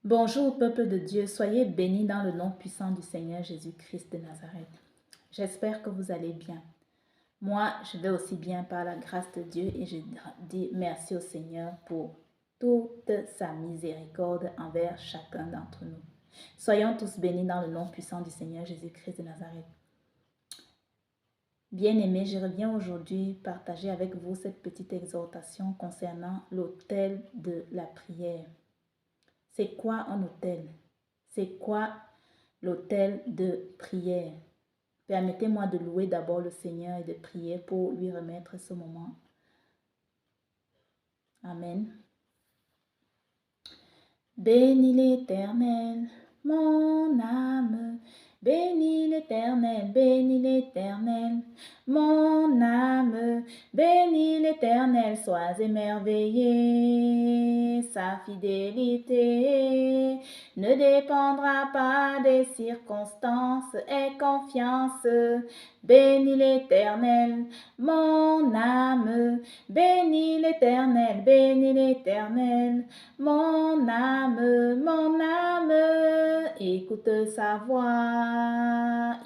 Bonjour peuple de Dieu, soyez bénis dans le nom puissant du Seigneur Jésus-Christ de Nazareth. J'espère que vous allez bien. Moi, je vais aussi bien par la grâce de Dieu et je dis merci au Seigneur pour toute sa miséricorde envers chacun d'entre nous. Soyons tous bénis dans le nom puissant du Seigneur Jésus-Christ de Nazareth. Bien-aimés, je reviens aujourd'hui partager avec vous cette petite exhortation concernant l'autel de la prière. C'est quoi un autel? C'est quoi l'autel de prière? Permettez-moi de louer d'abord le Seigneur et de prier pour lui remettre ce moment. Amen. Bénis l'Éternel, mon âme. Bénis l'Éternel, mon âme. Bénis l'Éternel, sois émerveillé. Sa fidélité ne dépendra pas des circonstances. Aie confiance. Bénis l'Éternel, mon âme. Bénis l'Éternel, mon âme, écoute sa voix.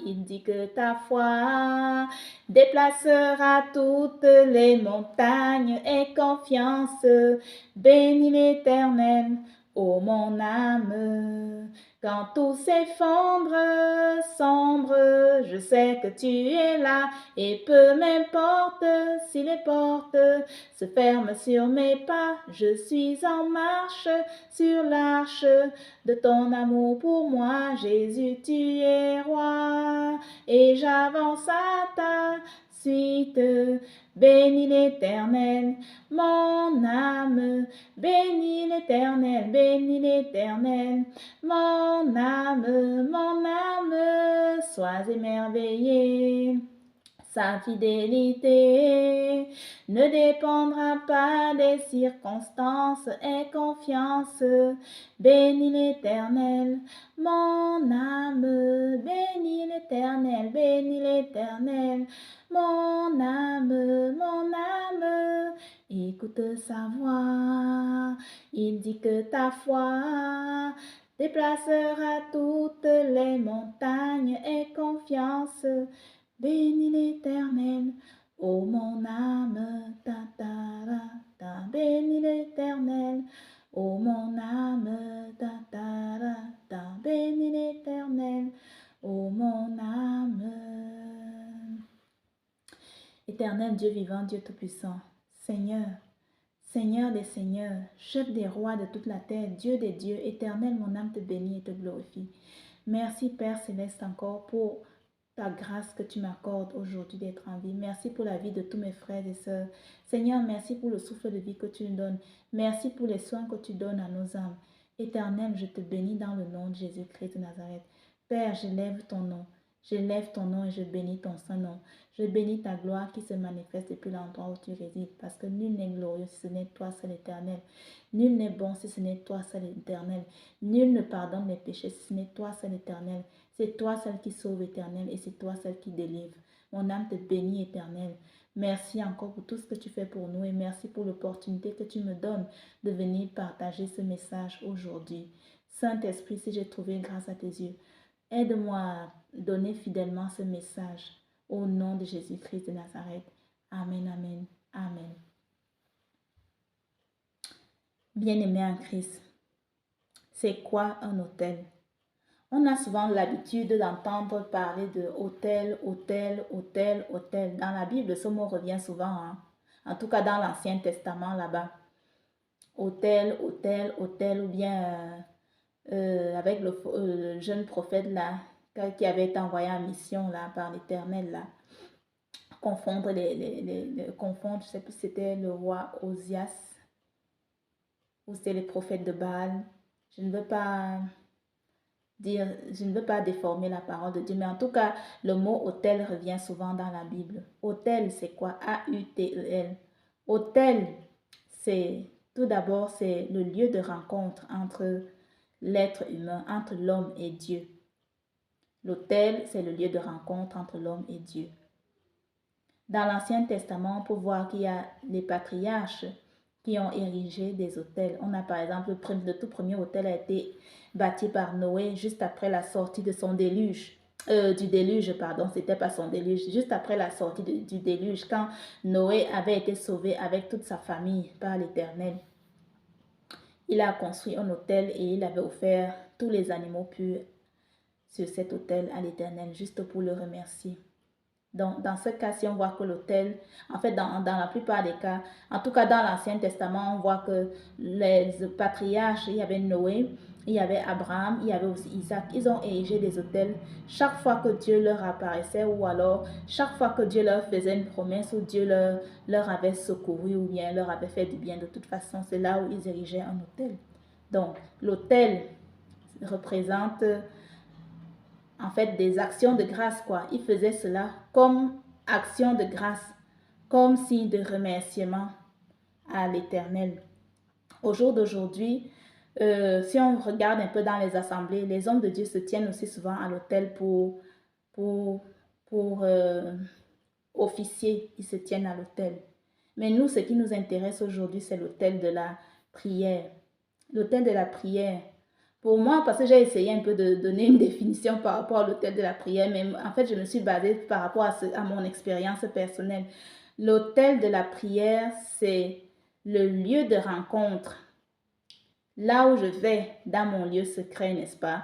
Il dit que ta foi déplacera toutes les montagnes. Aie confiance, bénis l'Éternel, ô mon âme. Quand tout s'effondre, sombre, je sais que tu es là, et peu m'importe si les portes se ferment sur mes pas, je suis en marche sur l'arche de ton amour pour moi. Jésus, tu es roi, et j'avance à ta suite. Bénis l'Éternel, mon âme. Bénis l'Éternel, mon âme, sois émerveillé. Sa fidélité ne dépendra pas des circonstances. Aie confiance, bénis l'Éternel, mon âme. Bénis l'Éternel, mon âme, écoute sa voix. Il dit que ta foi déplacera toutes les montagnes. Aie confiance, bénis l'Éternel, ô mon âme, bénis l'Éternel, ô mon âme, bénis l'Éternel, ô mon âme. Éternel Dieu vivant, Dieu tout-puissant, Seigneur, Seigneur des seigneurs, chef des rois de toute la terre, Dieu des dieux, éternel, mon âme te bénit et te glorifie. Merci Père Céleste encore pour ta grâce que tu m'accordes aujourd'hui d'être en vie. Merci pour la vie de tous mes frères et sœurs. Seigneur, merci pour le souffle de vie que tu nous donnes. Merci pour les soins que tu donnes à nos âmes. Éternel, je te bénis dans le nom de Jésus-Christ de Nazareth. Père, j'élève ton nom. J'élève ton nom et je bénis ton saint nom. Je bénis ta gloire qui se manifeste depuis l'endroit où tu résides, parce que nul n'est glorieux si ce n'est toi seul éternel. Nul n'est bon si ce n'est toi seul éternel. Nul ne pardonne les péchés si ce n'est toi seul éternel. C'est toi seul qui sauve éternel et c'est toi seul qui délivre. Mon âme te bénit éternel. Merci encore pour tout ce que tu fais pour nous et merci pour l'opportunité que tu me donnes de venir partager ce message aujourd'hui. Saint-Esprit, si j'ai trouvé grâce à tes yeux, aide-moi à donner fidèlement ce message au nom de Jésus-Christ de Nazareth. Amen, amen, amen. Bien-aimé en Christ, c'est quoi un autel? On a souvent l'habitude d'entendre parler de autel, autel, autel, autel. Dans la Bible, ce mot revient souvent, hein? En tout cas dans l'Ancien Testament là-bas. Autel, autel, autel, ou bien avec le jeune prophète là, qui avait été envoyé en mission là par l'Éternel là. Confondre confondre, je ne sais plus si c'était le roi Osias ou c'était les prophètes de Baal. Je ne veux pas déformer la parole de Dieu, mais en tout cas, le mot autel revient souvent dans la Bible. Autel, c'est quoi? A-U-T-E-L. Autel, c'est tout d'abord, c'est le lieu de rencontre entre l'être humain, entre l'homme et Dieu. L'autel, c'est le lieu de rencontre entre l'homme et Dieu. Dans l'Ancien Testament, on peut voir qu'il y a les patriarches qui ont érigé des autels. On a par exemple, le tout premier autel a été bâti par Noé juste après la sortie de son déluge. Du déluge, pardon, c'était pas son déluge, juste après la sortie du déluge, quand Noé avait été sauvé avec toute sa famille par l'Éternel. Il a construit un autel et il avait offert tous les animaux purs sur cet autel à l'Éternel, juste pour le remercier. Donc, dans ce cas-ci, on voit que l'autel, en fait, dans la plupart des cas, en tout cas dans l'Ancien Testament, on voit que les patriarches, il y avait Noé, il y avait Abraham, il y avait aussi Isaac, ils ont érigé des autels chaque fois que Dieu leur apparaissait ou alors chaque fois que Dieu leur faisait une promesse ou Dieu leur avait secouru ou bien leur avait fait du bien. De toute façon, c'est là où ils érigeaient un autel. Donc, l'autel représente en fait des actions de grâce, quoi. Il faisait cela comme action de grâce, comme signe de remerciement à l'Éternel. Au jour d'aujourd'hui, si on regarde un peu dans les assemblées, les hommes de Dieu se tiennent aussi souvent à l'autel pour officier. Ils se tiennent à l'autel. Mais nous, ce qui nous intéresse aujourd'hui, c'est l'autel de la prière. L'autel de la prière. Pour moi, parce que j'ai essayé un peu de donner une définition par rapport à l'autel de la prière, mais en fait, je me suis basée par rapport à mon expérience personnelle. L'autel de la prière, c'est le lieu de rencontre. Là où je vais dans mon lieu secret, n'est-ce pas?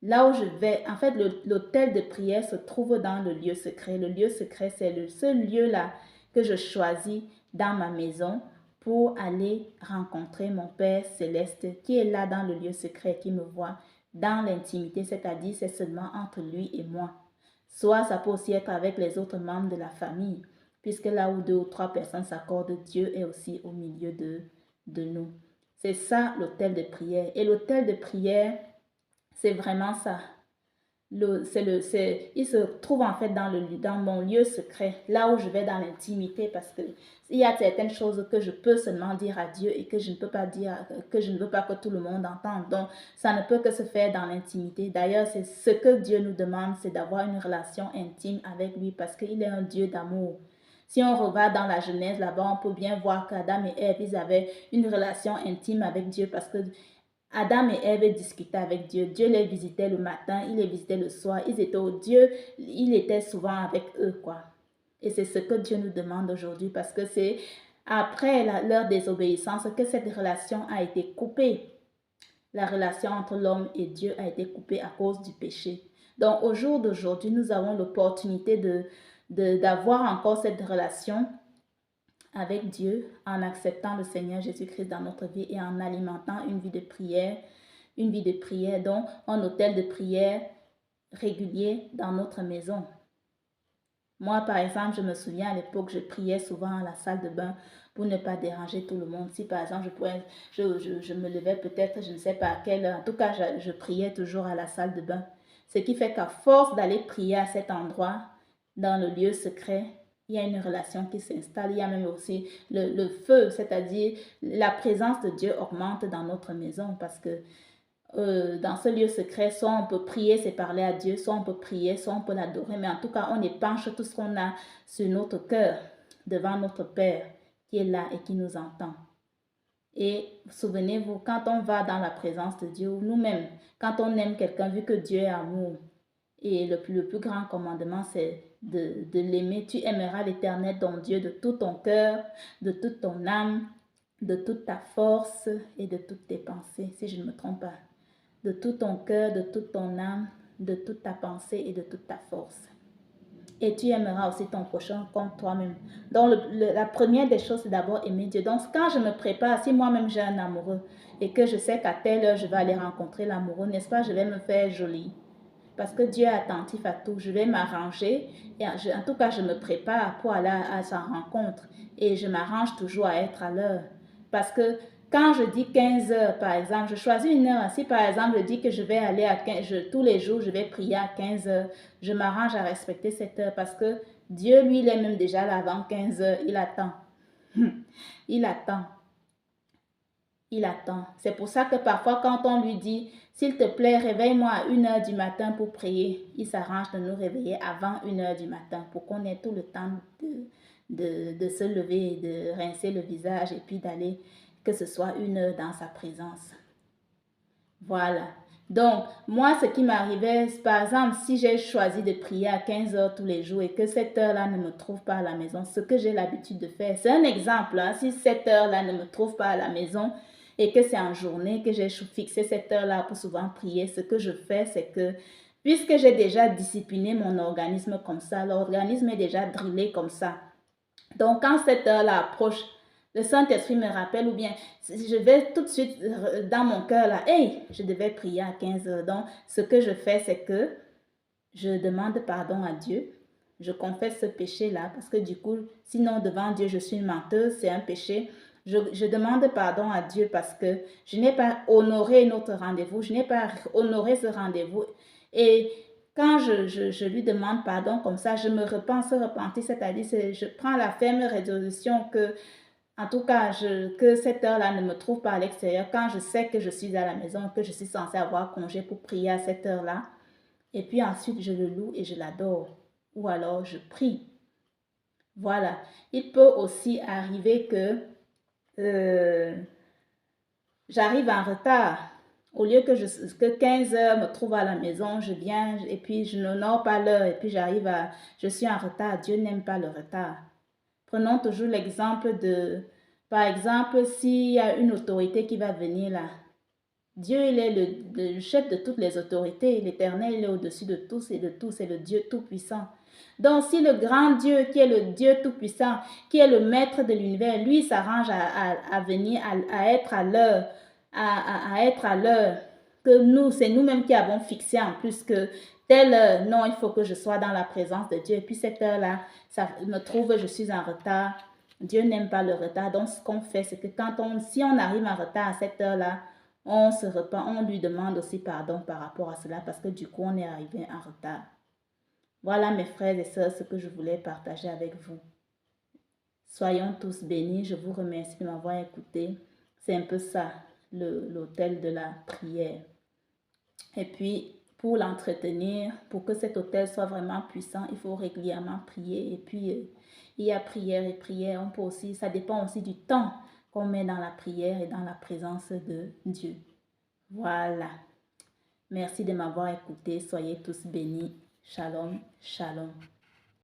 Là où je vais, en fait, l'autel de prière se trouve dans le lieu secret. Le lieu secret, c'est le seul lieu-là que je choisis dans ma maison pour aller rencontrer mon Père céleste qui est là dans le lieu secret, qui me voit dans l'intimité, c'est-à-dire c'est seulement entre lui et moi. Soit ça peut aussi être avec les autres membres de la famille, puisque là où deux ou trois personnes s'accordent, Dieu est aussi au milieu de nous. C'est ça l'autel de prière. Et l'autel de prière, c'est vraiment ça. Il se trouve en fait dans mon lieu secret, là où je vais dans l'intimité, parce que il y a certaines choses que je peux seulement dire à Dieu et que je ne peux pas dire, que je ne veux pas que tout le monde entende. Donc, ça ne peut que se faire dans l'intimité. D'ailleurs, c'est ce que Dieu nous demande, c'est d'avoir une relation intime avec lui, parce qu'il est un Dieu d'amour. Si on regarde dans la Genèse, là-bas, on peut bien voir qu'Adam et Ève, ils avaient une relation intime avec Dieu parce que Adam et Ève discutaient avec Dieu. Dieu les visitait le matin, il les visitait le soir. Ils étaient au Dieu, il était souvent avec eux, quoi. Et c'est ce que Dieu nous demande aujourd'hui parce que c'est après leur désobéissance que cette relation a été coupée. La relation entre l'homme et Dieu a été coupée à cause du péché. Donc au jour d'aujourd'hui, nous avons l'opportunité d'avoir encore cette relation avec Dieu en acceptant le Seigneur Jésus-Christ dans notre vie et en alimentant une vie de prière, donc un hôtel de prière régulier dans notre maison. Moi, par exemple, je me souviens à l'époque, je priais souvent à la salle de bain pour ne pas déranger tout le monde. Si par exemple, je me levais peut-être, je ne sais pas à quelle heure, en tout cas, je priais toujours à la salle de bain. Ce qui fait qu'à force d'aller prier à cet endroit, dans le lieu secret, il y a une relation qui s'installe. Il y a même aussi le feu, c'est-à-dire la présence de Dieu augmente dans notre maison parce que dans ce lieu secret, soit on peut prier, c'est parler à Dieu, soit on peut prier, soit on peut l'adorer, mais en tout cas, on épanche tout ce qu'on a sur notre cœur devant notre Père qui est là et qui nous entend. Et souvenez-vous, quand on va dans la présence de Dieu, nous-mêmes, quand on aime quelqu'un, vu que Dieu est amour, et le plus grand commandement, c'est de l'aimer. Tu aimeras l'Éternel, ton Dieu, de tout ton cœur, de toute ton âme, de toute ta force et de toutes tes pensées, si je ne me trompe pas. De tout ton cœur, de toute ton âme, de toute ta pensée et de toute ta force. Et tu aimeras aussi ton prochain comme toi-même. Donc, la première des choses, c'est d'abord aimer Dieu. Donc, quand je me prépare, si moi-même j'ai un amoureux et que je sais qu'à telle heure, je vais aller rencontrer l'amoureux, n'est-ce pas, je vais me faire jolie. Parce que Dieu est attentif à tout. Je vais m'arranger. Et en tout cas, je me prépare pour aller à sa rencontre. Et je m'arrange toujours à être à l'heure. Parce que quand je dis 15 heures, par exemple, je choisis une heure. Si par exemple, je dis que je vais aller à 15, tous les jours, je vais prier à 15 heures, je m'arrange à respecter cette heure parce que Dieu, lui, il est même déjà là avant 15 heures. Il attend. Il attend. Il attend. C'est pour ça que parfois quand on lui dit, s'il te plaît, réveille-moi à 1 h du matin pour prier, il s'arrange de nous réveiller avant 1 h du matin pour qu'on ait tout le temps de se lever, de rincer le visage et puis d'aller, que ce soit 1 heure dans sa présence. Voilà. Donc, moi, ce qui m'arrivait, par exemple, si j'ai choisi de prier à 15 h tous les jours et que cette heure-là ne me trouve pas à la maison, ce que j'ai l'habitude de faire, c'est un exemple, hein, si cette heure-là ne me trouve pas à la maison et que c'est en journée que j'ai fixé cette heure-là pour souvent prier, ce que je fais, c'est que, puisque j'ai déjà discipliné mon organisme comme ça, l'organisme est déjà drillé comme ça. Donc, quand cette heure-là approche, le Saint-Esprit me rappelle ou bien je vais tout de suite dans mon cœur là, hey, je devais prier à 15 h. Donc, ce que je fais, c'est que je demande pardon à Dieu. Je confesse ce péché-là parce que du coup, sinon devant Dieu, je suis une menteuse, c'est un péché. Je demande pardon à Dieu parce que je n'ai pas honoré notre rendez-vous, je n'ai pas honoré ce rendez-vous. Et quand je lui demande pardon comme ça, je me repens, se repentir, c'est-à-dire je prends la ferme résolution que, en tout cas, que cette heure-là ne me trouve pas à l'extérieur. Quand je sais que je suis à la maison, que je suis censée avoir congé pour prier à cette heure-là, et puis ensuite je le loue et je l'adore. Ou alors je prie. Voilà. Il peut aussi arriver que j'arrive en retard. Au lieu que 15 h me trouve à la maison, je viens et puis je n'honore pas l'heure et puis je suis en retard. Dieu n'aime pas le retard. Prenons toujours l'exemple par exemple, s'il y a une autorité qui va venir là, Dieu, il est le chef de toutes les autorités. L'Éternel, il est au-dessus de tous et de tous. C'est le Dieu tout-puissant. Donc, si le grand Dieu, qui est le Dieu tout-puissant, qui est le maître de l'univers, lui s'arrange à venir, à être à l'heure, à être à l'heure, que nous, c'est nous-mêmes qui avons fixé en plus que telle heure, non, il faut que je sois dans la présence de Dieu. Et puis cette heure-là, ça me trouve, je suis en retard. Dieu n'aime pas le retard. Donc, ce qu'on fait, c'est que si on arrive en retard à cette heure-là, on se repent, on lui demande aussi pardon par rapport à cela parce que du coup, on est arrivé en retard. Voilà mes frères et sœurs, ce que je voulais partager avec vous. Soyons tous bénis. Je vous remercie de m'avoir écouté. C'est un peu ça, l'autel de la prière. Et puis, pour l'entretenir, pour que cet autel soit vraiment puissant, il faut régulièrement prier. Et puis, il y a prière et prière. On peut aussi, ça dépend aussi du temps qu'on met dans la prière et dans la présence de Dieu. Voilà. Merci de m'avoir écouté. Soyez tous bénis. Shalom, shalom.